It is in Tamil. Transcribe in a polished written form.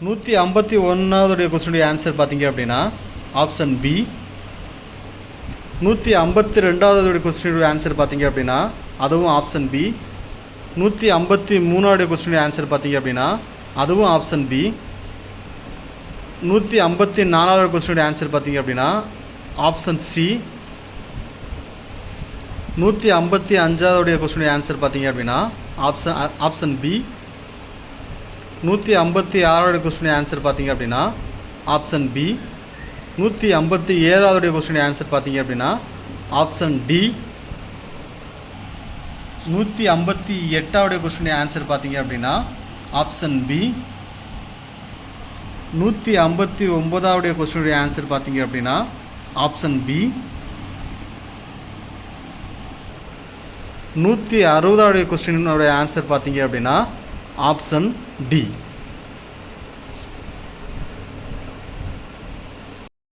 151வது क्वेश्चन ஆன்சர் பாத்தீங்க அப்படினா ஆப்ஷன் பி. 152வது क्वेश्चन ஆன்சர் பாத்தீங்க அப்படினா அதுவும் ஆப்ஷன் பி. 153வது क्वेश्चन ஆன்சர் பாத்தீங்க அப்படினா அதுவும் ஆப்ஷன் பி. 154வது क्वेश्चन ஆன்சர் பாத்தீங்க அப்படினா ஆப்ஷன் சி. 155வது क्वेश्चन ஆன்சர் பாத்தீங்க அப்படினா ஆப்ஷன் பி. 156வது क्वेश्चन ஆன்சர் பாத்தீங்க அப்படினா ஆப்ஷன் பி. 157வது क्वेश्चन ஆன்சர் பாத்தீங்க அப்படினா ஆப்ஷன் டி. 158வது क्वेश्चन ஆன்சர் பாத்தீங்க அப்படினா ஆப்ஷன் பி. 159வது क्वेश्चन ஆன்சர் பாத்தீங்க அப்படினா ஆப்ஷன் பி. 160வது क्वेश्चन ஆன்சர் பாத்தீங்க அப்படினா ஆப்ஷன் டி.